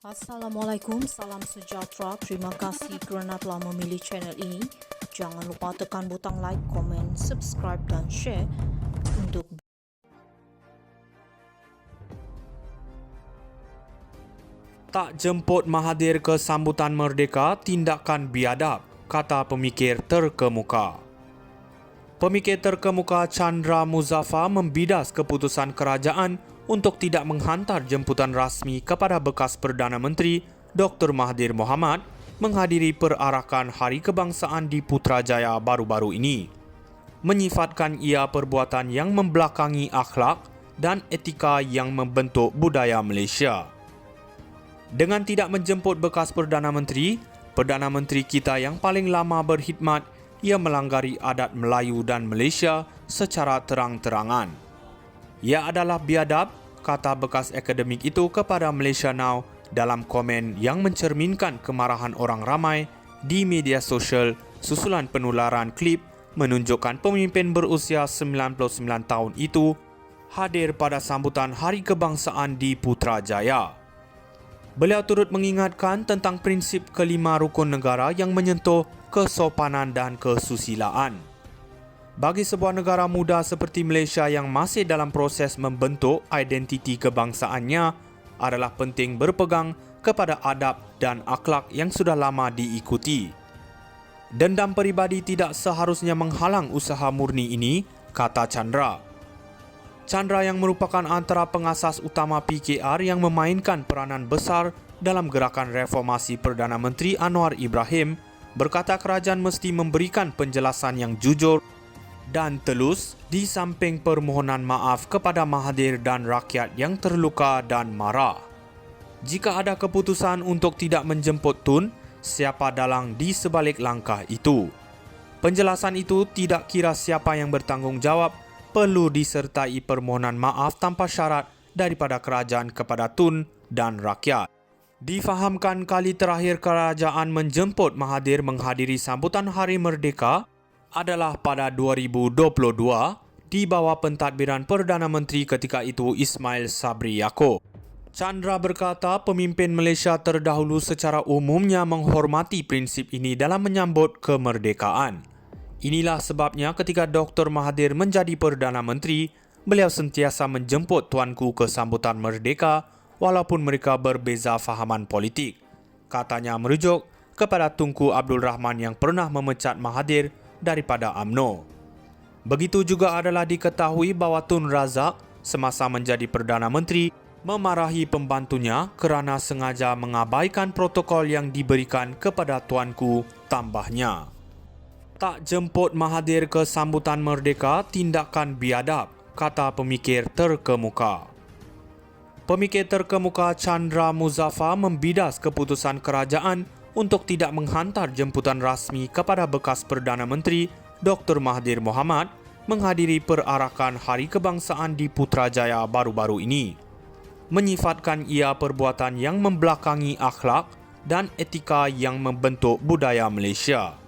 Assalamualaikum, salam sejahtera. Terima kasih kerana telah memilih channel ini. Jangan lupa tekan butang like, komen, subscribe dan share untuk Tak jemput Mahathir ke sambutan Merdeka, tindakan biadab, kata pemikir terkemuka. Pemikir terkemuka Chandra Muzaffar membidas keputusan kerajaan untuk tidak menghantar jemputan rasmi kepada bekas Perdana Menteri Dr. Mahathir Mohamad menghadiri perarakan Hari Kebangsaan di Putrajaya baru-baru ini. Menyifatkan ia perbuatan yang membelakangi akhlak dan etika yang membentuk budaya Malaysia. Dengan tidak menjemput bekas Perdana Menteri kita yang paling lama berkhidmat, ia melanggari adat Melayu dan Malaysia secara terang-terangan. Ia adalah biadab, kata bekas akademik itu kepada Malaysia Now dalam komen yang mencerminkan kemarahan orang ramai di media sosial susulan penularan klip menunjukkan pemimpin berusia 99 tahun itu hadir pada sambutan Hari Kebangsaan di Putrajaya. Beliau turut mengingatkan tentang prinsip kelima rukun negara yang menyentuh kesopanan dan kesusilaan. Bagi sebuah negara muda seperti Malaysia yang masih dalam proses membentuk identiti kebangsaannya, adalah penting berpegang kepada adab dan akhlak yang sudah lama diikuti. Dendam peribadi tidak seharusnya menghalang usaha murni ini, kata Chandra. Chandra yang merupakan antara pengasas utama PKR yang memainkan peranan besar dalam gerakan reformasi Perdana Menteri Anwar Ibrahim berkata kerajaan mesti memberikan penjelasan yang jujur dan telus di samping permohonan maaf kepada Mahathir dan rakyat yang terluka dan marah. Jika ada keputusan untuk tidak menjemput Tun, siapa dalang di sebalik langkah itu? Penjelasan itu tidak kira siapa yang bertanggungjawab perlu disertai permohonan maaf tanpa syarat daripada kerajaan kepada Tun dan rakyat. Difahamkan kali terakhir kerajaan menjemput Mahathir menghadiri sambutan Hari Merdeka adalah pada 2022 di bawah pentadbiran Perdana Menteri ketika itu Ismail Sabri Yaakob. Chandra berkata pemimpin Malaysia terdahulu secara umumnya menghormati prinsip ini dalam menyambut kemerdekaan. Inilah sebabnya ketika Dr. Mahathir menjadi Perdana Menteri, beliau sentiasa menjemput tuanku ke sambutan Merdeka walaupun mereka berbeza fahaman politik. Katanya merujuk kepada Tunku Abdul Rahman yang pernah memecat Mahathir daripada UMNO. Begitu juga adalah diketahui bahawa Tun Razak semasa menjadi Perdana Menteri memarahi pembantunya kerana sengaja mengabaikan protokol yang diberikan kepada tuanku, tambahnya. Tak jemput Mahathir ke sambutan Merdeka, tindakan biadab, kata pemikir terkemuka. Pemikir terkemuka Chandra Muzaffar membidas keputusan kerajaan untuk tidak menghantar jemputan rasmi kepada bekas Perdana Menteri Dr. Mahathir Mohamad menghadiri perarakan Hari Kebangsaan di Putrajaya baru-baru ini. Menyifatkan ia perbuatan yang membelakangi akhlak dan etika yang membentuk budaya Malaysia.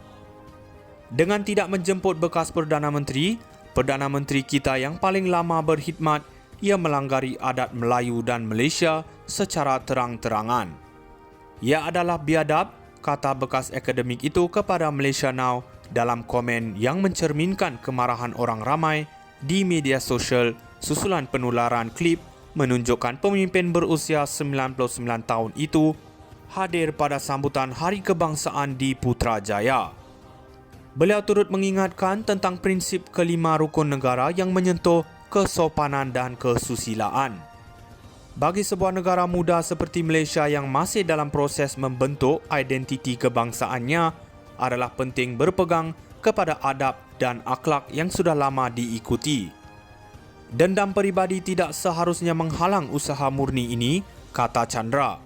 Dengan tidak menjemput bekas Perdana Menteri kita yang paling lama berkhidmat, ia melanggari adat Melayu dan Malaysia secara terang-terangan. Ia adalah biadab, kata bekas akademik itu kepada Malaysia Now dalam komen yang mencerminkan kemarahan orang ramai di media sosial susulan penularan klip menunjukkan pemimpin berusia 99 tahun itu hadir pada sambutan Hari Kebangsaan di Putrajaya. Beliau turut mengingatkan tentang prinsip kelima rukun negara yang menyentuh kesopanan dan kesusilaan. Bagi sebuah negara muda seperti Malaysia yang masih dalam proses membentuk identiti kebangsaannya, adalah penting berpegang kepada adab dan akhlak yang sudah lama diikuti. Dendam peribadi tidak seharusnya menghalang usaha murni ini, kata Chandra.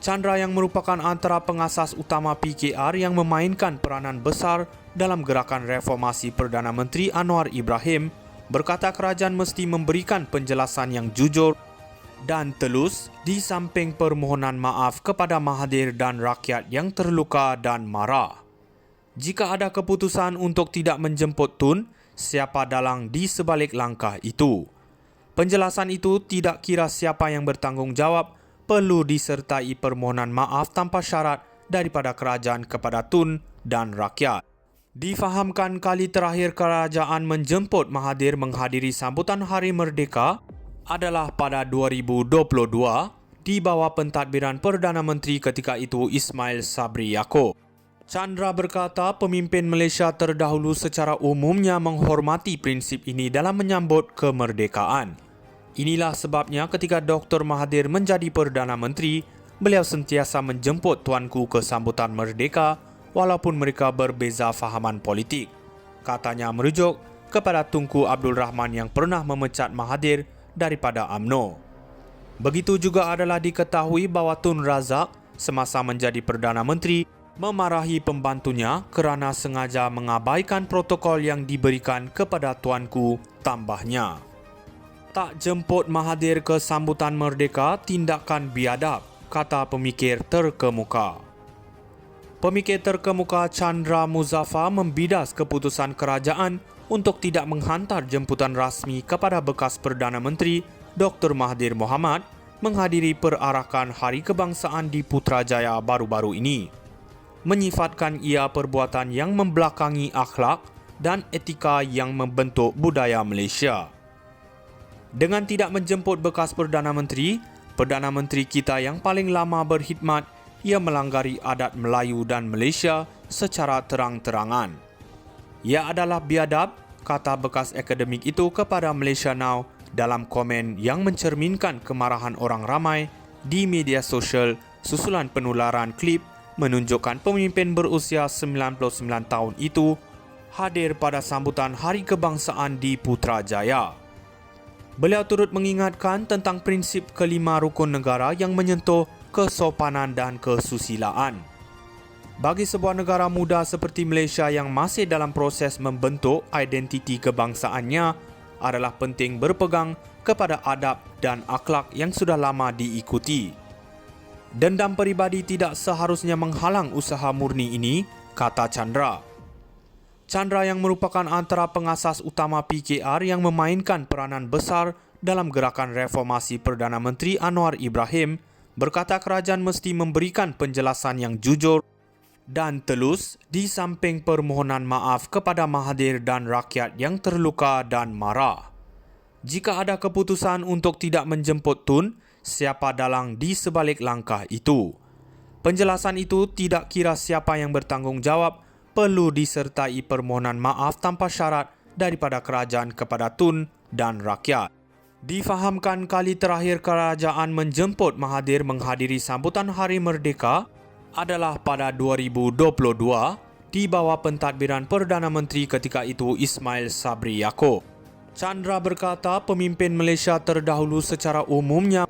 Chandra yang merupakan antara pengasas utama PKR yang memainkan peranan besar dalam gerakan reformasi Perdana Menteri Anwar Ibrahim berkata kerajaan mesti memberikan penjelasan yang jujur dan telus di samping permohonan maaf kepada Mahathir dan rakyat yang terluka dan marah. Jika ada keputusan untuk tidak menjemput Tun, siapa dalang di sebalik langkah itu? Penjelasan itu tidak kira siapa yang bertanggungjawab perlu disertai permohonan maaf tanpa syarat daripada kerajaan kepada Tun dan rakyat. Difahamkan kali terakhir kerajaan menjemput Mahathir menghadiri sambutan Hari Merdeka adalah pada 2022 di bawah pentadbiran Perdana Menteri ketika itu Ismail Sabri Yaakob. Chandra berkata pemimpin Malaysia terdahulu secara umumnya menghormati prinsip ini dalam menyambut kemerdekaan. Inilah sebabnya ketika Dr. Mahathir menjadi Perdana Menteri, beliau sentiasa menjemput tuanku ke sambutan merdeka walaupun mereka berbeza fahaman politik. Katanya merujuk kepada Tunku Abdul Rahman yang pernah memecat Mahathir daripada UMNO. Begitu juga adalah diketahui bahawa Tun Razak semasa menjadi Perdana Menteri memarahi pembantunya kerana sengaja mengabaikan protokol yang diberikan kepada tuanku, tambahnya. Tak jemput Mahathir ke sambutan merdeka tindakan biadab, kata pemikir terkemuka. Pemikir terkemuka Chandra Muzaffar membidas keputusan kerajaan untuk tidak menghantar jemputan rasmi kepada bekas Perdana Menteri Dr. Mahathir Mohamad menghadiri perarakan Hari Kebangsaan di Putrajaya baru-baru ini. Menyifatkan ia perbuatan yang membelakangi akhlak dan etika yang membentuk budaya Malaysia. Dengan tidak menjemput bekas Perdana Menteri kita yang paling lama berkhidmat, ia melanggari adat Melayu dan Malaysia secara terang-terangan. Ia adalah biadab, kata bekas akademik itu kepada Malaysia Now dalam komen yang mencerminkan kemarahan orang ramai di media sosial susulan penularan klip menunjukkan pemimpin berusia 99 tahun itu hadir pada sambutan Hari Kebangsaan di Putrajaya. Beliau turut mengingatkan tentang prinsip kelima rukun negara yang menyentuh kesopanan dan kesusilaan. Bagi sebuah negara muda seperti Malaysia yang masih dalam proses membentuk identiti kebangsaannya, adalah penting berpegang kepada adab dan akhlak yang sudah lama diikuti. Dendam peribadi tidak seharusnya menghalang usaha murni ini, kata Chandra. Chandra yang merupakan antara pengasas utama PKR yang memainkan peranan besar dalam gerakan reformasi Perdana Menteri Anwar Ibrahim, berkata kerajaan mesti memberikan penjelasan yang jujur dan telus di samping permohonan maaf kepada Mahathir dan rakyat yang terluka dan marah. Jika ada keputusan untuk tidak menjemput Tun, siapa dalang di sebalik langkah itu? Penjelasan itu tidak kira siapa yang bertanggungjawab perlu disertai permohonan maaf tanpa syarat daripada kerajaan kepada Tun dan rakyat. Difahamkan kali terakhir kerajaan menjemput Mahathir menghadiri sambutan Hari Merdeka adalah pada 2022 di bawah pentadbiran Perdana Menteri ketika itu Ismail Sabri Yaakob. Chandra berkata pemimpin Malaysia terdahulu secara umumnya